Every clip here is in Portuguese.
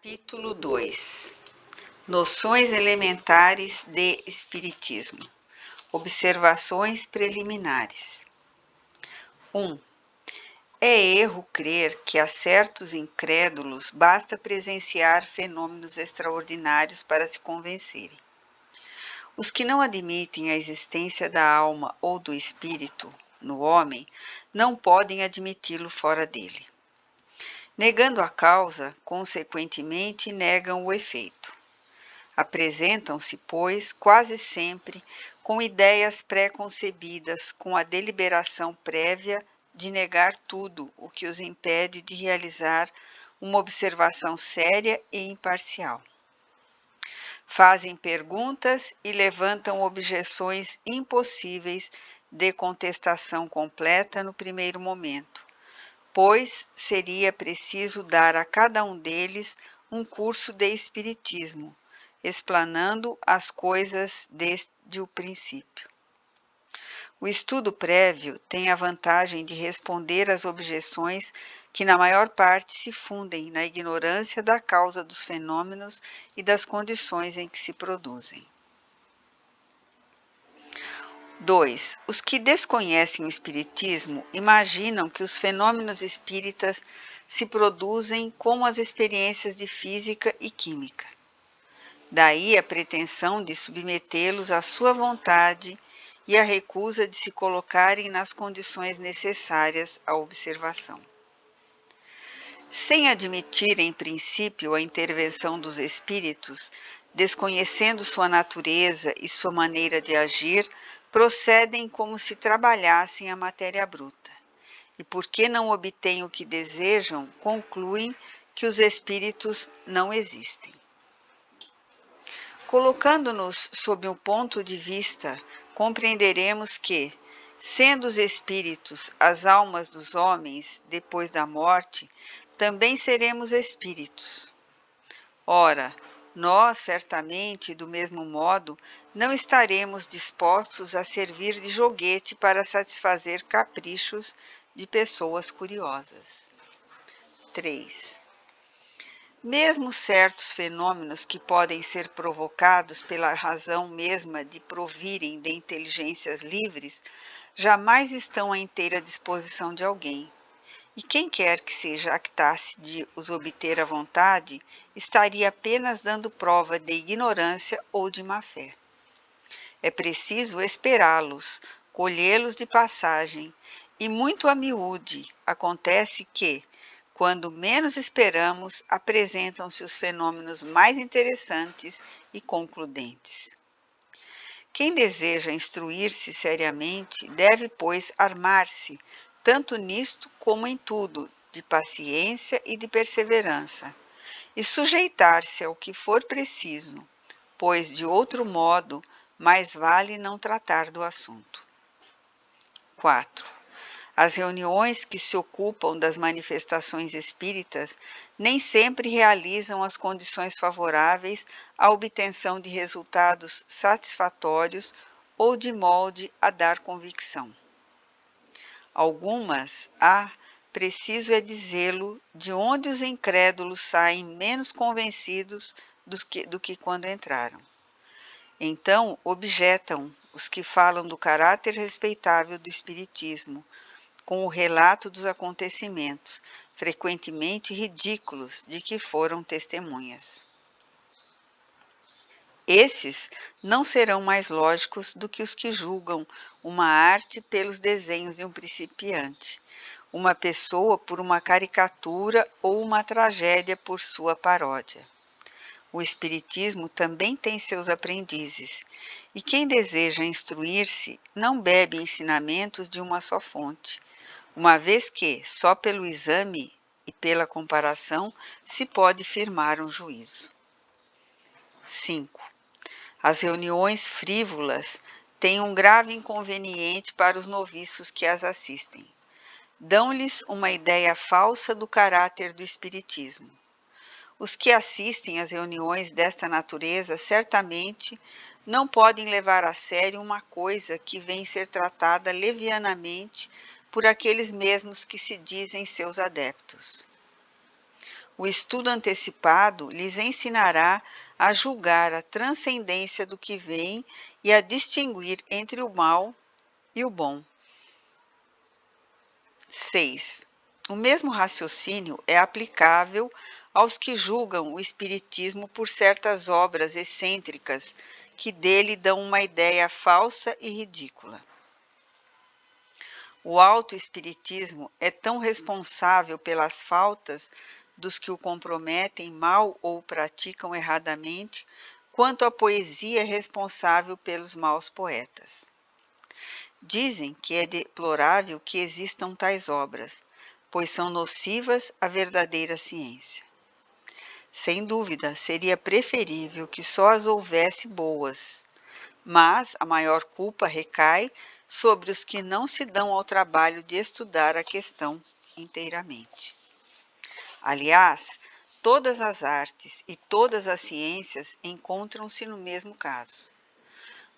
Capítulo 2. Noções elementares de Espiritismo. Observações preliminares. 1. É erro crer que a certos incrédulos basta presenciar fenômenos extraordinários para se convencerem. Os que não admitem a existência da alma ou do espírito no homem não podem admiti-lo fora dele. Negando a causa, consequentemente negam o efeito. Apresentam-se, pois, quase sempre com ideias pré-concebidas, com a deliberação prévia de negar tudo o que os impede de realizar uma observação séria e imparcial. Fazem perguntas e levantam objeções impossíveis de contestação completa no primeiro momento, pois seria preciso dar a cada um deles um curso de espiritismo, explanando as coisas desde o princípio. O estudo prévio tem a vantagem de responder às objeções que na maior parte se fundem na ignorância da causa dos fenômenos e das condições em que se produzem. 2. Os que desconhecem o espiritismo imaginam que os fenômenos espíritas se produzem como as experiências de física e química. Daí a pretensão de submetê-los à sua vontade e a recusa de se colocarem nas condições necessárias à observação. Sem admitir em princípio a intervenção dos espíritos, desconhecendo sua natureza e sua maneira de agir, procedem como se trabalhassem a matéria bruta. E porque não obtêm o que desejam, concluem que os espíritos não existem. Colocando-nos sob um ponto de vista, compreenderemos que, sendo os espíritos as almas dos homens depois da morte, também seremos espíritos. Ora, nós, certamente, do mesmo modo, não estaremos dispostos a servir de joguete para satisfazer caprichos de pessoas curiosas. 3. Mesmo certos fenômenos que podem ser provocados pela razão mesma de provirem de inteligências livres, jamais estão à inteira disposição de alguém. E quem quer que se jactasse de os obter à vontade, estaria apenas dando prova de ignorância ou de má-fé. É preciso esperá-los, colhê-los de passagem, e muito a miúde acontece que, quando menos esperamos, apresentam-se os fenômenos mais interessantes e concludentes. Quem deseja instruir-se seriamente deve, pois, armar-se, tanto nisto como em tudo, de paciência e de perseverança, e sujeitar-se ao que for preciso, pois, de outro modo, mais vale não tratar do assunto. 4. As reuniões que se ocupam das manifestações espíritas nem sempre realizam as condições favoráveis à obtenção de resultados satisfatórios ou de molde a dar convicção. Algumas, preciso é dizê-lo, de onde os incrédulos saem menos convencidos do que quando entraram. Então, objetam os que falam do caráter respeitável do espiritismo, com o relato dos acontecimentos, frequentemente ridículos, de que foram testemunhas. Esses não serão mais lógicos do que os que julgam uma arte pelos desenhos de um principiante, uma pessoa por uma caricatura ou uma tragédia por sua paródia. O Espiritismo também tem seus aprendizes, e quem deseja instruir-se não bebe ensinamentos de uma só fonte, uma vez que, só pelo exame e pela comparação, se pode firmar um juízo. 5. As reuniões frívolas têm um grave inconveniente para os noviços que as assistem. Dão-lhes uma ideia falsa do caráter do espiritismo. Os que assistem às reuniões desta natureza certamente não podem levar a sério uma coisa que vem ser tratada levianamente por aqueles mesmos que se dizem seus adeptos. O estudo antecipado lhes ensinará a julgar a transcendência do que vem e a distinguir entre o mal e o bom. 6. O mesmo raciocínio é aplicável aos que julgam o Espiritismo por certas obras excêntricas que dele dão uma ideia falsa e ridícula. O autoespiritismo é tão responsável pelas faltas dos que o comprometem mal ou praticam erradamente, quanto a poesia é responsável pelos maus poetas. Dizem que é deplorável que existam tais obras, pois são nocivas à verdadeira ciência. Sem dúvida, seria preferível que só as houvesse boas, mas a maior culpa recai sobre os que não se dão ao trabalho de estudar a questão inteiramente. Aliás, todas as artes e todas as ciências encontram-se no mesmo caso.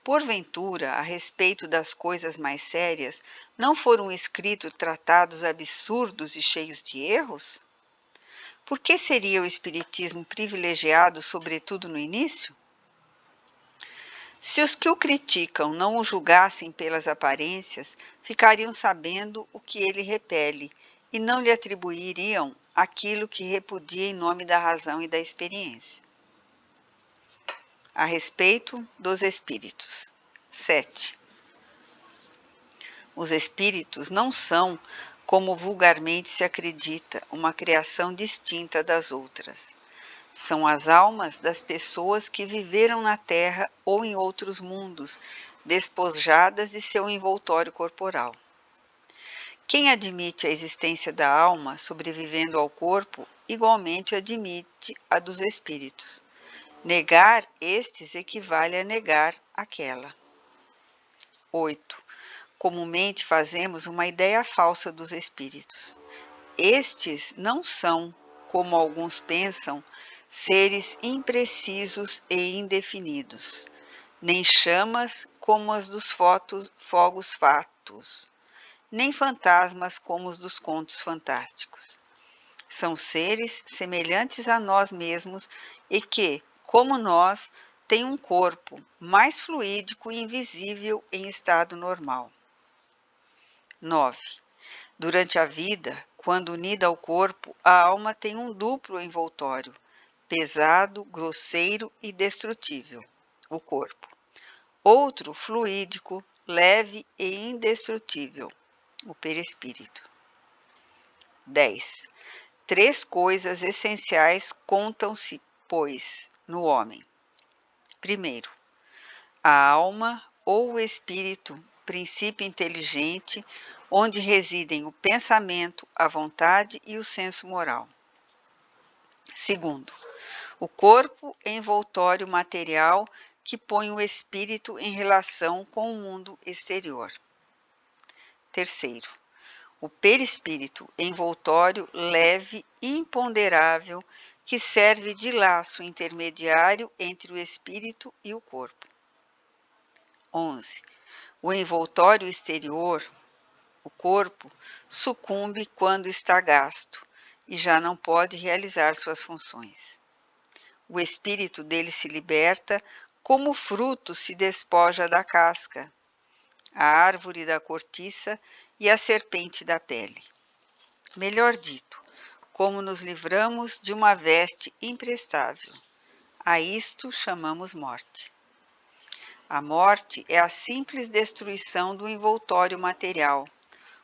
Porventura, a respeito das coisas mais sérias, não foram escritos tratados absurdos e cheios de erros? Por que seria o Espiritismo privilegiado, sobretudo no início? Se os que o criticam não o julgassem pelas aparências, ficariam sabendo o que ele repele e não lhe atribuiriam aquilo que repudia em nome da razão e da experiência. A respeito dos espíritos. 7. Os espíritos não são, como vulgarmente se acredita, uma criação distinta das outras. São as almas das pessoas que viveram na Terra ou em outros mundos, despojadas de seu envoltório corporal. Quem admite a existência da alma sobrevivendo ao corpo, igualmente admite a dos espíritos. Negar estes equivale a negar aquela. 8. Comumente fazemos uma ideia falsa dos espíritos. Estes não são, como alguns pensam, seres imprecisos e indefinidos, nem chamas como as dos fogos fatos, nem fantasmas como os dos contos fantásticos. São seres semelhantes a nós mesmos e que, como nós, têm um corpo mais fluídico e invisível em estado normal. 9. Durante a vida, quando unida ao corpo, a alma tem um duplo envoltório, pesado, grosseiro e destrutível, o corpo. Outro fluídico, leve e indestrutível, o perispírito. 10. 3 coisas essenciais contam-se, pois, no homem. Primeiro, a alma ou o espírito, princípio inteligente, onde residem o pensamento, a vontade e o senso moral. Segundo, o corpo envoltório material que põe o espírito em relação com o mundo exterior. Terceiro, o perispírito envoltório leve e imponderável que serve de laço intermediário entre o espírito e o corpo. 11. O envoltório exterior, o corpo, sucumbe quando está gasto e já não pode realizar suas funções. O espírito dele se liberta, como o fruto se despoja da casca, a árvore da cortiça e a serpente da pele. Melhor dito, como nos livramos de uma veste imprestável. A isto chamamos morte. A morte é a simples destruição do envoltório material,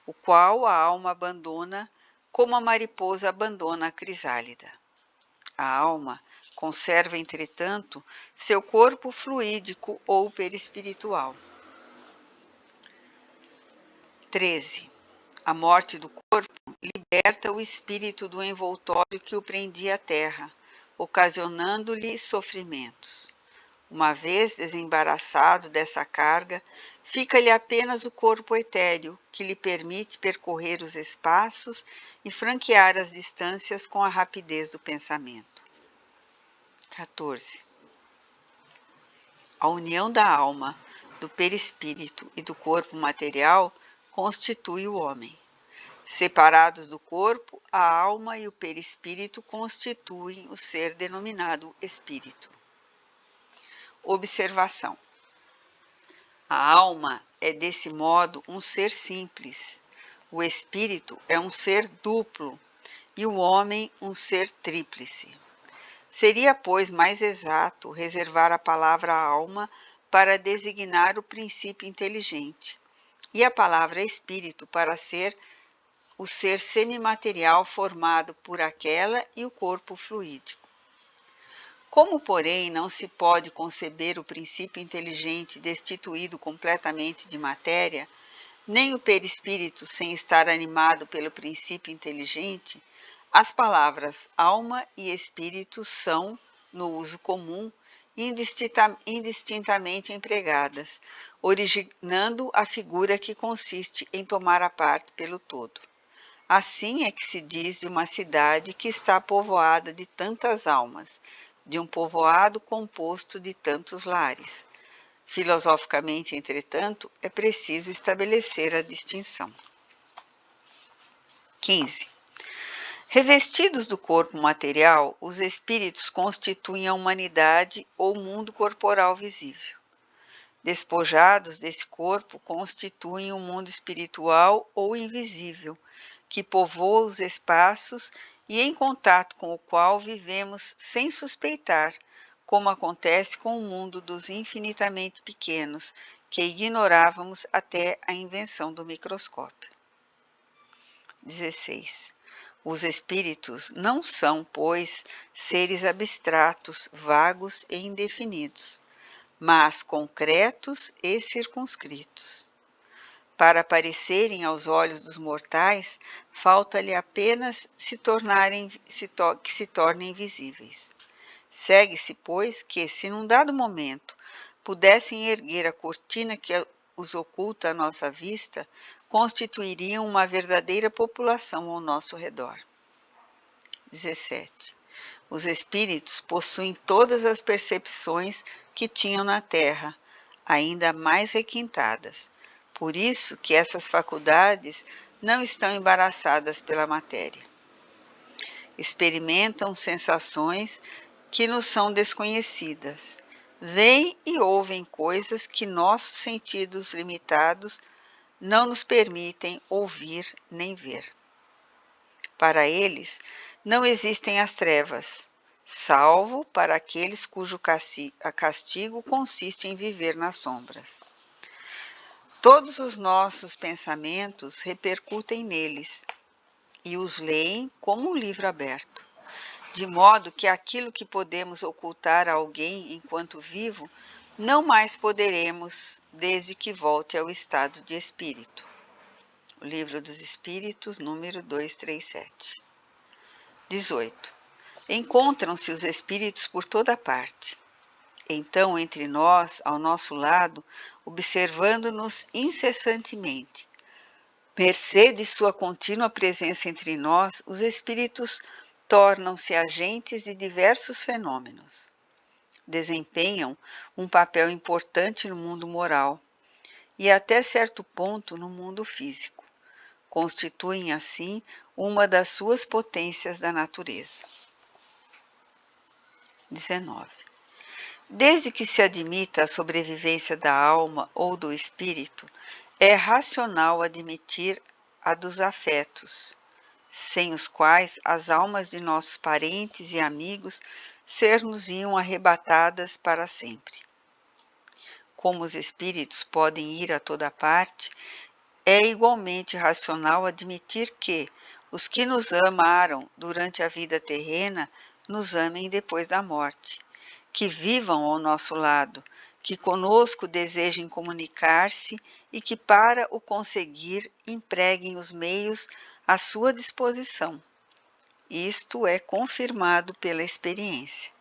o qual a alma abandona como a mariposa abandona a crisálida. A alma conserva, entretanto, seu corpo fluídico ou perispiritual. 13. A morte do corpo liberta o espírito do envoltório que o prendia à terra, ocasionando-lhe sofrimentos. Uma vez desembaraçado dessa carga, fica-lhe apenas o corpo etéreo, que lhe permite percorrer os espaços e franquear as distâncias com a rapidez do pensamento. 14. A união da alma, do perispírito e do corpo material constitui o homem. Separados do corpo, a alma e o perispírito constituem o ser denominado espírito. Observação: a alma é, desse modo, um ser simples, o espírito é um ser duplo e o homem um ser tríplice. Seria, pois, mais exato reservar a palavra alma para designar o princípio inteligente e a palavra espírito para ser o ser semimaterial formado por aquela e o corpo fluídico. Como, porém, não se pode conceber o princípio inteligente destituído completamente de matéria, nem o perispírito sem estar animado pelo princípio inteligente, as palavras alma e espírito são, no uso comum, indistintamente empregadas, originando a figura que consiste em tomar a parte pelo todo. Assim é que se diz de uma cidade que está povoada de tantas almas, de um povoado composto de tantos lares. Filosoficamente, entretanto, é preciso estabelecer a distinção. 15. Revestidos do corpo material, os espíritos constituem a humanidade ou mundo corporal visível. Despojados desse corpo, constituem um mundo espiritual ou invisível, que povoa os espaços e em contato com o qual vivemos sem suspeitar, como acontece com o mundo dos infinitamente pequenos, que ignorávamos até a invenção do microscópio. 16. Os espíritos não são, pois, seres abstratos, vagos e indefinidos, mas concretos e circunscritos. Para aparecerem aos olhos dos mortais, falta-lhe apenas que se tornem visíveis. Segue-se, pois, que, se num dado momento pudessem erguer a cortina que os oculta à nossa vista, constituiriam uma verdadeira população ao nosso redor. 17. Os espíritos possuem todas as percepções que tinham na Terra, ainda mais requintadas. Por isso que essas faculdades não estão embaraçadas pela matéria. Experimentam sensações que nos são desconhecidas. Veem e ouvem coisas que nossos sentidos limitados não nos permitem ouvir nem ver. Para eles, não existem as trevas, salvo para aqueles cujo castigo consiste em viver nas sombras. Todos os nossos pensamentos repercutem neles e os leem como um livro aberto, de modo que aquilo que podemos ocultar a alguém enquanto vivo, não mais poderemos desde que volte ao estado de espírito. O Livro dos Espíritos, número 237. 18. Encontram-se os espíritos por toda parte. Então, entre nós, ao nosso lado, observando-nos incessantemente. Mercê de sua contínua presença entre nós, os espíritos tornam-se agentes de diversos fenômenos. Desempenham um papel importante no mundo moral e, até certo ponto, no mundo físico. Constituem, assim, uma das suas potências da natureza. 19. Desde que se admita a sobrevivência da alma ou do espírito, é racional admitir a dos afetos, sem os quais as almas de nossos parentes e amigos ser-nos-iam arrebatadas para sempre. Como os espíritos podem ir a toda parte, é igualmente racional admitir que os que nos amaram durante a vida terrena nos amem depois da morte, que vivam ao nosso lado, que conosco desejem comunicar-se e que, para o conseguir, empreguem os meios à sua disposição. Isto é confirmado pela experiência.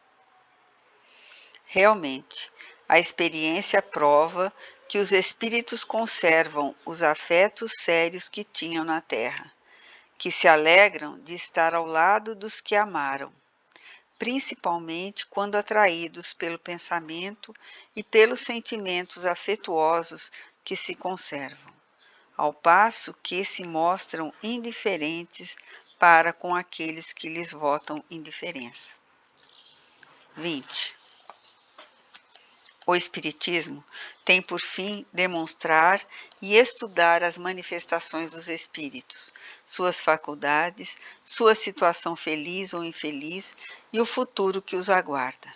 Realmente, a experiência prova que os espíritos conservam os afetos sérios que tinham na terra, que se alegram de estar ao lado dos que amaram, principalmente quando atraídos pelo pensamento e pelos sentimentos afetuosos que se conservam. ao passo que se mostram indiferentes para com aqueles que lhes votam indiferença. 20. O Espiritismo tem por fim demonstrar e estudar as manifestações dos espíritos, suas faculdades, sua situação feliz ou infeliz e o futuro que os aguarda.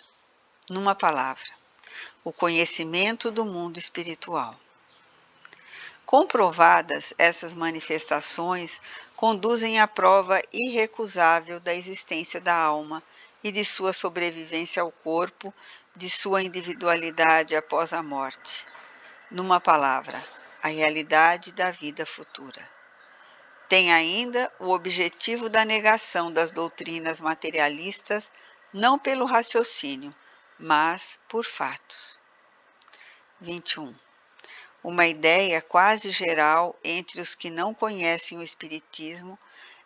Numa palavra, o conhecimento do mundo espiritual. Comprovadas essas manifestações, conduzem à prova irrecusável da existência da alma e de sua sobrevivência ao corpo, de sua individualidade após a morte. Numa palavra, a realidade da vida futura. Tem ainda o objetivo da negação das doutrinas materialistas, não pelo raciocínio, mas por fatos. 21. Uma ideia quase geral entre os que não conhecem o Espiritismo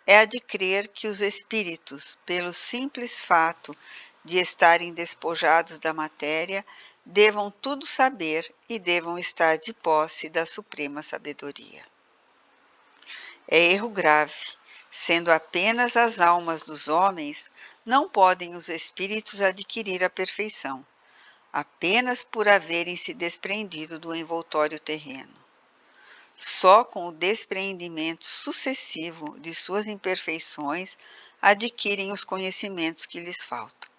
é a de crer que os espíritos, pelo simples fato de estarem despojados da matéria, devam tudo saber e devam estar de posse da suprema sabedoria. É erro grave, sendo apenas as almas dos homens, não podem os espíritos adquirir a perfeição, apenas por haverem se desprendido do envoltório terreno. Só com o despreendimento sucessivo de suas imperfeições adquirem os conhecimentos que lhes faltam.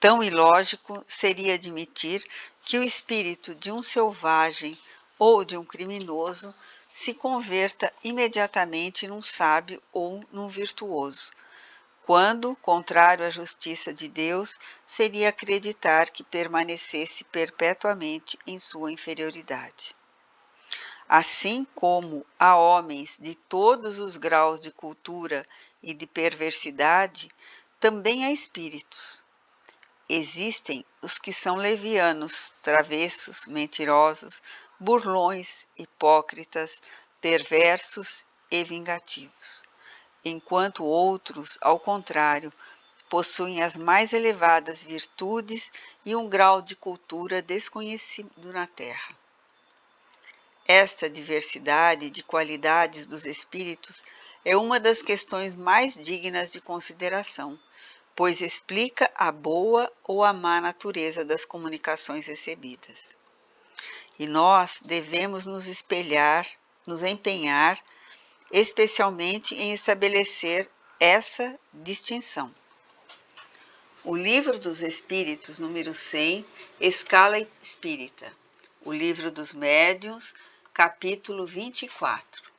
Tão ilógico seria admitir que o espírito de um selvagem ou de um criminoso se converta imediatamente num sábio ou num virtuoso, quando, contrário à justiça de Deus, seria acreditar que permanecesse perpetuamente em sua inferioridade. Assim como há homens de todos os graus de cultura e de perversidade, também há espíritos. Existem os que são levianos, travessos, mentirosos, burlões, hipócritas, perversos e vingativos, enquanto outros, ao contrário, possuem as mais elevadas virtudes e um grau de cultura desconhecido na Terra. Esta diversidade de qualidades dos espíritos é uma das questões mais dignas de consideração, pois explica a boa ou a má natureza das comunicações recebidas. E nós devemos nos empenhar especialmente em estabelecer essa distinção. O Livro dos Espíritos, número 100, Escala Espírita. O Livro dos Médiuns, capítulo 24.